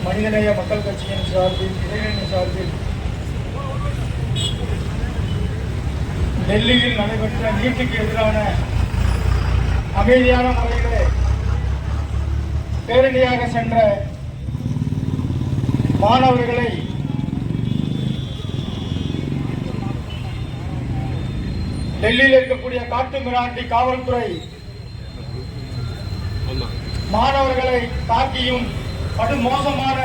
மனிதநேய மக்கள் கட்சியின் சார்பில் இளைஞரணி சார்பில் டெல்லியில் நடைபெற்ற நீட்டுக்கு எதிரான அமைதியான முறையிலே பேரணியாக சென்ற மாணவர்களை டெல்லியில் இருக்கக்கூடிய காட்டுமிராண்டி காவல்துறை மாணவர்களை தாக்கியும் படுமோசமான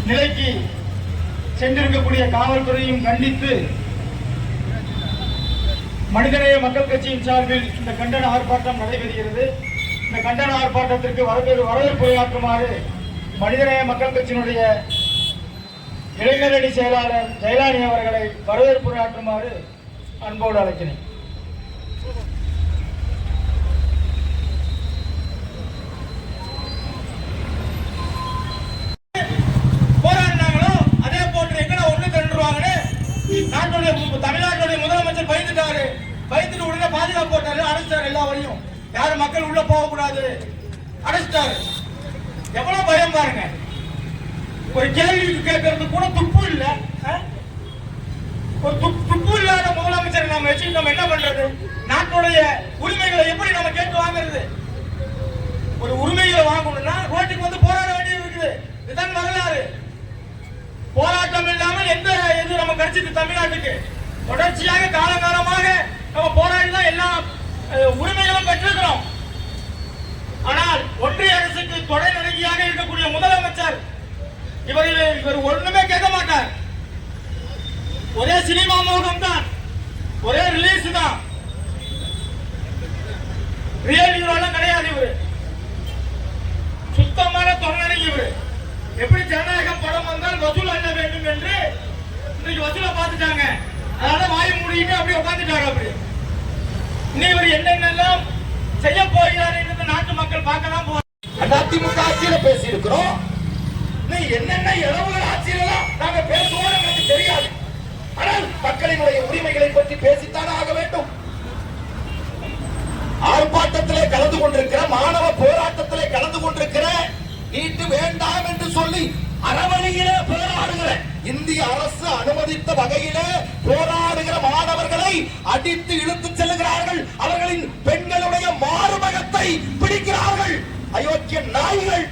நிலைக்கு சென்றிருக்கக்கூடிய காவல்துறையும் கண்டித்து மனிதநேய மக்கள் கட்சியின் சார்பில் இந்த கண்டன ஆர்ப்பாட்டம் நடைபெறுகிறது. இந்த கண்டன ஆர்ப்பாட்டத்திற்கு வரவேற்புரையாற்றுமாறு மனிதநேய மக்கள் கட்சியினுடைய இளைஞரணி செயலாளர் ஜெயலானி அவர்களை வரவேற்புரையாற்றுமாறு அன்போடு அழைக்கிறேன். தமிழ்நாட்டுடைய முதலமைச்சர் பயந்துட்டு உடனே பாதுகாப்பு போட்டாரு, அடைச்சிட்டாரு. எல்லா வழியும் யாரும் மக்கள் உள்ள போக கூடாது, அடைச்சிட்டாரு. எவ்வளவு பயம் பாருங்க. ஒரு கேள்வி கேட்கறது கூட துப்பு இல்ல. ஒரு துப்பு இல்லாத முதலமைச்சர் நாம வச்சு நம்ம என்ன பண்றது? நாட்டுடைய உரிமைகளை எப்படி நம்ம கேட்டு வாங்குறது? ஒரு உரிமைகளை வாங்கணும்னா ரோட்டுக்கு வந்து போராட வேண்டியது இருக்குது. இதுதான் வரலாறு. போராட்டம் இல்லாமல் எந்த இது நம்ம கிடைச்சிட்டு தமிழ்நாட்டுக்கு தொடர்ச்சியாக காலகாலமாக நம்ம போராடி தான் எல்லா உரிமைகளும் பெற்றிருக்கிறோம். ஆனால் ஒன்றிய அரசுக்கு தொடர் நெருங்கியாக இருக்கக்கூடிய முதலமைச்சர் இவர் ஒண்ணுமே கேட்க மாட்டார். ஒரே சினிமா மோகம் தான், ஒரே ரிலீஸ் தான், ரியல் ஹீரோலாம் கிடையாது. இவரு சுத்தமான தொடர்நடங்கி. இவரு எப்படி ஜனநாயகம் படம் வந்தால் வசூல் அண்ண வேண்டும் என்று இன்னைக்கு வசூலை பார்த்துட்டாங்க. அதனால வாய் மூடிட்டு அப்படியே உட்காந்துட்டாங்க. அப்படி இன்னும் இவர் என்னென்னலாம் செய்ய போகிறார் என்று நாட்டு மக்கள் பார்க்கலாம். அதிமுக ஆட்சியில பேசி இருக்கிறோம். என்னென்ன இளவுகள் ஆட்சியிலாம் நாங்க பேசுவோம் எனக்கு தெரியாது. ஆனால் மக்களினுடைய உரிமைகளை பற்றி பேசித்தான் ஆக வேண்டும். ஆர்ப்பாட்டத்திலே கலந்து கொண்டிருக்கிற, மாணவ போராட்டத்திலே கலந்து கொண்டிருக்கிற, நீட்டு வேண்டாம் என்று சொல்லி அறவழியிலே போராடுகிற, இந்திய அரசு அனுமதித்த வகையிலே போராடுகிற மாணவர்களை அடித்து இழுத்து செல்லுகிறார்கள். அவர்களின் பெண்களுடைய மார்பகத்தை பிடிக்கிறார்கள். அயோக்கிய நாய்கள்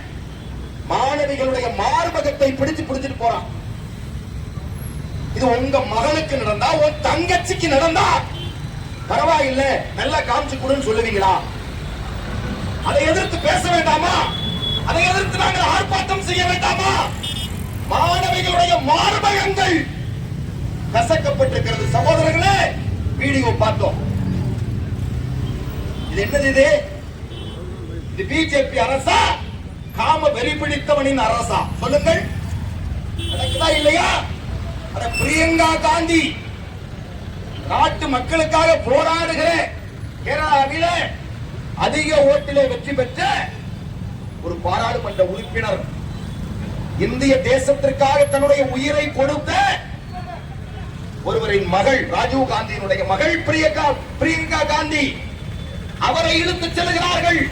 மாணவிகளுடைய மார்பகத்தை பிடிச்சிட்டு போறான். இது உங்க மகளுக்கு நடந்தா, உன் தங்கச்சிக்கு நடந்தா பரவாயில்ல, நல்லா காமிச்சு கொடுன்னு சொல்லுவீங்களா? அதை எதிர்த்து பேச வேண்டாமா? அதை எதிர்த்து நாங்கள் ஆர்ப்பாட்டம் செய்ய வேண்டாமா? மாணவிகளுடைய மார்பகங்கள் கசக்கப்பட்டிருக்கிறது. சகோதரர்களே, வீடியோ பார்த்தோம். இது என்னது? இது பிஜேபி அரசா, காம வெறி பிடித்தவனின் அரசா? சொல்லுங்கள், நடக்குதா இல்லையா? அட பிரியங்கா காந்தி நாட்டு மக்களுக்காக போராடுகிற கேரளாவிலே அதிக ஓட்டிலே வெற்றி பெற்ற ஒரு பாராளுமன்ற உறுப்பினர், இந்திய தேசத்திற்காக தன்னுடைய உயிரை கொடுத்த ஒருவரின் மகள், ராஜீவ் காந்தியினுடைய மகள் பிரியங்கா காந்தி, அவரை இழுத்து செல்கிறார்கள்.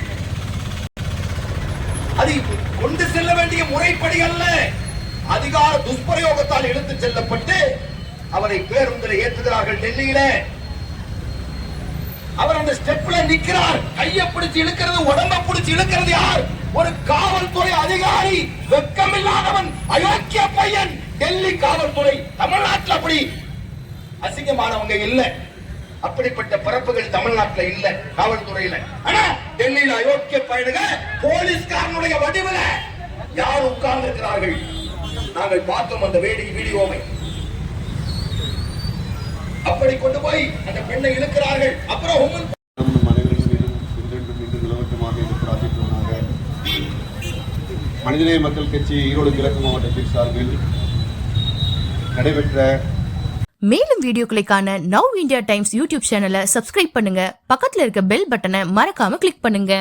அது கொண்டு செல்ல வேண்டிய முறைப்படி அல்ல, அதிகார துஷ்பிரயோகத்தால் எடுத்து செல்லப்பட்டு அவரை பேருந்தில் ஏற்றுகிறார்கள். டெல்லியில அவர் அந்த ஸ்டெப்ல நிற்கிறார். கையை பிடிச்சு இழுக்கிறது, உடம்ப பிடிச்சு இழுக்கிறது யார்? ஒரு காவல்துறை அதிகாரி. வெக்கமில்லாதவன், அயோக்கிய பையன். டெல்லி காவல்துறை தமிழ்நாட்டில் அப்படி அசிங்கமானவங்க இல்ல. அப்படிப்பட்ட பரப்புகள் தமிழ்நாட்டில் இல்ல, காவல்துறையில. ஆனா டெல்லியில அயோக்கிய பையனுங்க போலீஸ்காரனுடைய வடிவில யார் உட்கார்ந்து இருக்கிறார்கள்? நாங்கள் பார்த்தோம் அந்த வீடியோவை. அப்படி கொண்டு போய் அந்த பெண்ணை இழுக்கிறார்கள். அப்புறம் மனிதநேய மக்கள் கட்சி ஈரோடு கிழக்கு மாவட்டத்தின் சார்பில் நடைபெற்ற மேலும் வீடியோக்களை காண நவ் இந்தியா டைம்ஸ் யூடியூப் சேனலை சப்ஸ்கிரைப் பண்ணுங்க. பக்கத்துல இருக்க பெல் பட்டனை மறக்காம கிளிக் பண்ணுங்க.